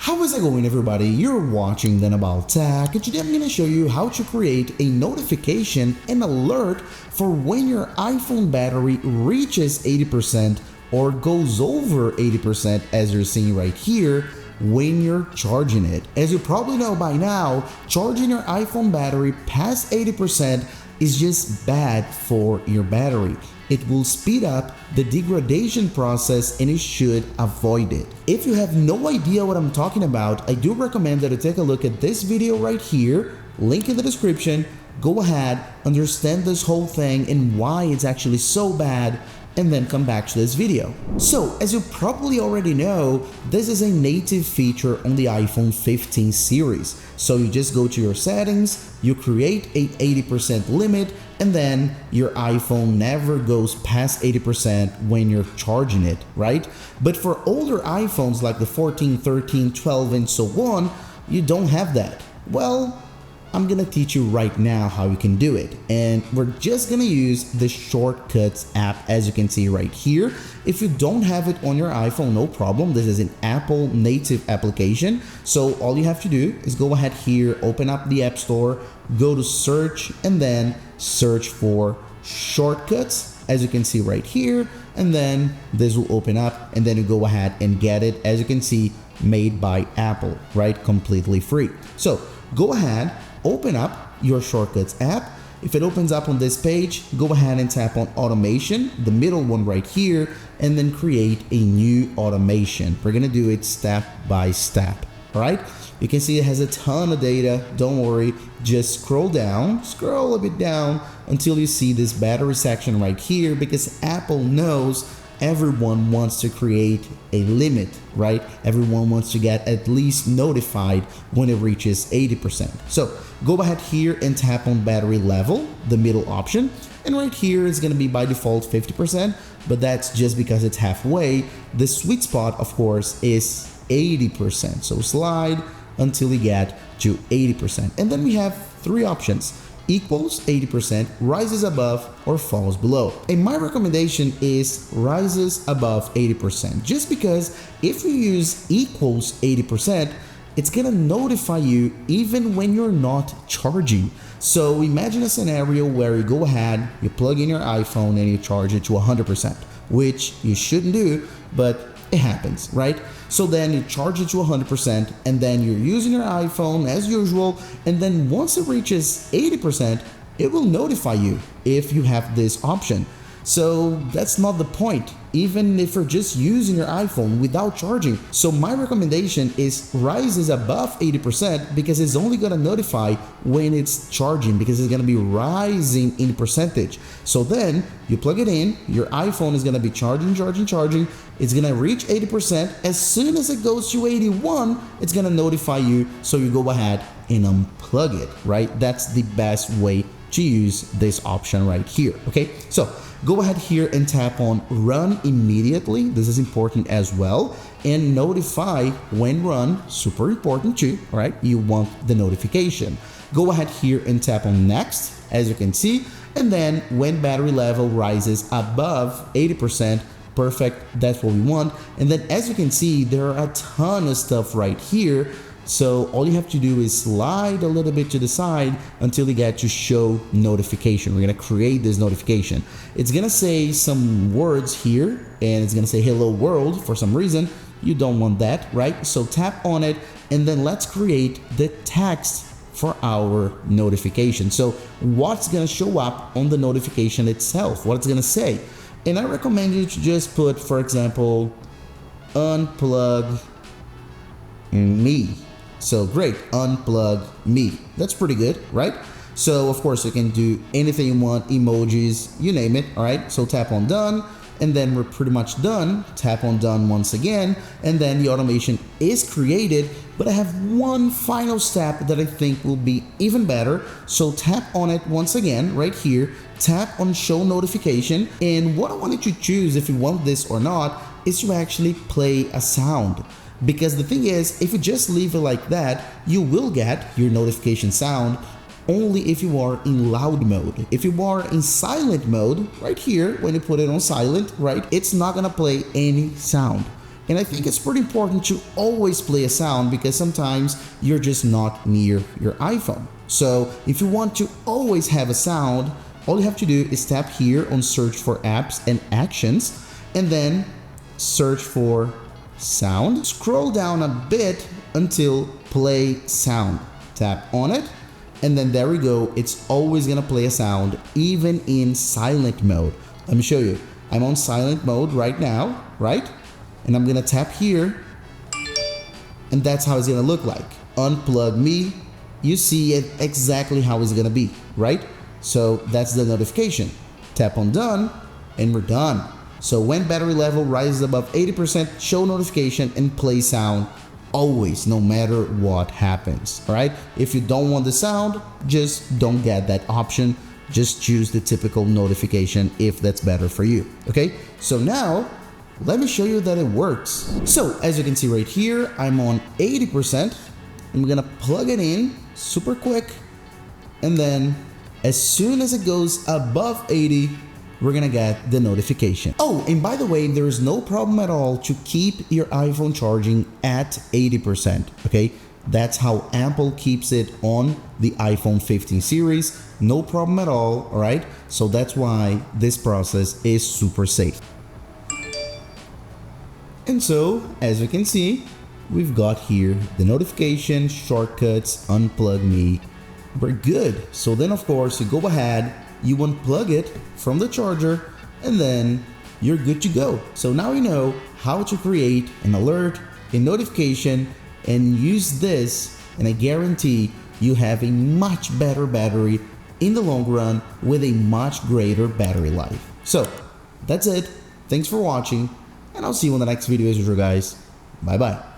How is it going, everybody? You're watching Then About Tech, and today I'm going to show you how to create a notification and alert for when your iPhone battery reaches 80% or goes over 80%, as you're seeing right here, when you're charging it. As you probably know by now, charging your iPhone battery past 80% is just bad for your battery. It will speed up the degradation process and you should avoid it. If you have no idea what I'm talking about, I do recommend that you take a look at this video right here, link in the description. Go ahead, understand this whole thing and why it's actually so bad, and then come back to this video. So, as you probably already know, this is a native feature on the iPhone 15 series. So you just go to your settings, you create a 80% limit, and then your iPhone never goes past 80% when you're charging it, right? But for older iPhones like the 14, 13, 12, and so on, you don't have that. Well, I'm gonna teach you right now how you can do it, and we're just gonna use the Shortcuts app, as you can see right here. If you don't have it on your iPhone, no problem. This is an Apple native application, so all you have to do is go ahead here, open up the App Store, go to search, and then search for Shortcuts, as you can see right here, and then this will open up, and then you go ahead and get it, as you can see, made by Apple, right? Completely free. So go ahead, open up your Shortcuts app. If it opens up on this page, go ahead and tap on automation, the middle one right here, and then create a new automation. We're gonna do it step by step, all right? You can see it has a ton of data. Don't worry, just scroll a bit down until you see this battery section right here, because Apple knows everyone wants to create a limit, right? Everyone wants to get at least notified when it reaches 80%. So go ahead here and tap on battery level, the middle option. And right here is gonna be by default 50%, but that's just because it's halfway. The sweet spot, of course, is 80%. So slide until you get to 80%. And then we have three options: equals 80%, rises above, or falls below. And my recommendation is rises above 80%, just because if you use equals 80%, it's gonna notify you even when you're not charging. So imagine a scenario where you go ahead, you plug in your iPhone and you charge it to 100%, which you shouldn't do, but it happens, right? So then you charge it to 100%, and then you're using your iPhone as usual, and then once it reaches 80%, it will notify you if you have this option. So that's not the point, even if you're just using your iPhone without charging. So my recommendation is rises above 80%, because it's only gonna notify when it's charging, because it's gonna be rising in percentage. So then you plug it in, your iPhone is gonna be charging. It's gonna reach 80%. As soon as it goes to 81, it's gonna notify you. So you go ahead and unplug it, right? That's the best way to use this option right here, okay? So go ahead here and tap on run immediately. This is important as well. And notify when run, super important too, right? You want the notification. Go ahead here and tap on next, as you can see. And then when battery level rises above 80%, perfect, that's what we want. And then as you can see, there are a ton of stuff right here. So all you have to do is slide a little bit to the side until you get to show notification. We're gonna create this notification. It's gonna say some words here, and it's gonna say hello world for some reason. You don't want that, right? So tap on it, and then let's create the text for our notification. So what's gonna show up on the notification itself, what it's gonna say. And I recommend you to just put, for example, unplug me. So great, unplug me. That's pretty good, right? So of course you can do anything you want, emojis, you name it, all right? So tap on done, and then we're pretty much done. Tap on done once again, and then the automation is created. But I have one final step that I think will be even better. So tap on it once again, right here. Tap on show notification, and what I want you to choose, if you want this or not, is to actually play a sound. Because the thing is, if you just leave it like that, you will get your notification sound only if you are in loud mode. If you are in silent mode, right here, when you put it on silent, right, it's not gonna play any sound. And I think it's pretty important to always play a sound because sometimes you're just not near your iPhone. So if you want to always have a sound, all you have to do is tap here on search for apps and actions, and then search for sound. Scroll down a bit until play sound. Tap on it, and then there we go. It's always gonna play a sound even in silent mode. Let me show you. I'm on silent mode right now, right? And I'm gonna tap here, and that's how it's gonna look like. Unplug me. You see it exactly how it's gonna be, right? So that's the notification. Tap on done, and we're done. So when battery level rises above 80%, show notification and play sound always, no matter what happens. All right. If you don't want the sound, just don't get that option. Just choose the typical notification if that's better for you. Okay. So now let me show you that it works. So as you can see right here, I'm on 80%. I'm gonna plug it in super quick, and then as soon as it goes above 80, we're gonna get the notification. Oh, and by the way, there is no problem at all to keep your iPhone charging at 80%, okay? That's how Apple keeps it on the iPhone 15 series. No problem at all right? So that's why this process is super safe. And so, as you can see, we've got here the notification, shortcuts, unplug me. We're good. So then of course you go ahead, you unplug it from the charger, and then you're good to go. So now you know how to create an alert, a notification, and use this, and I guarantee you have a much better battery in the long run with a much greater battery life. So that's it. Thanks for watching, and I'll see you in the next video, guys. Bye bye.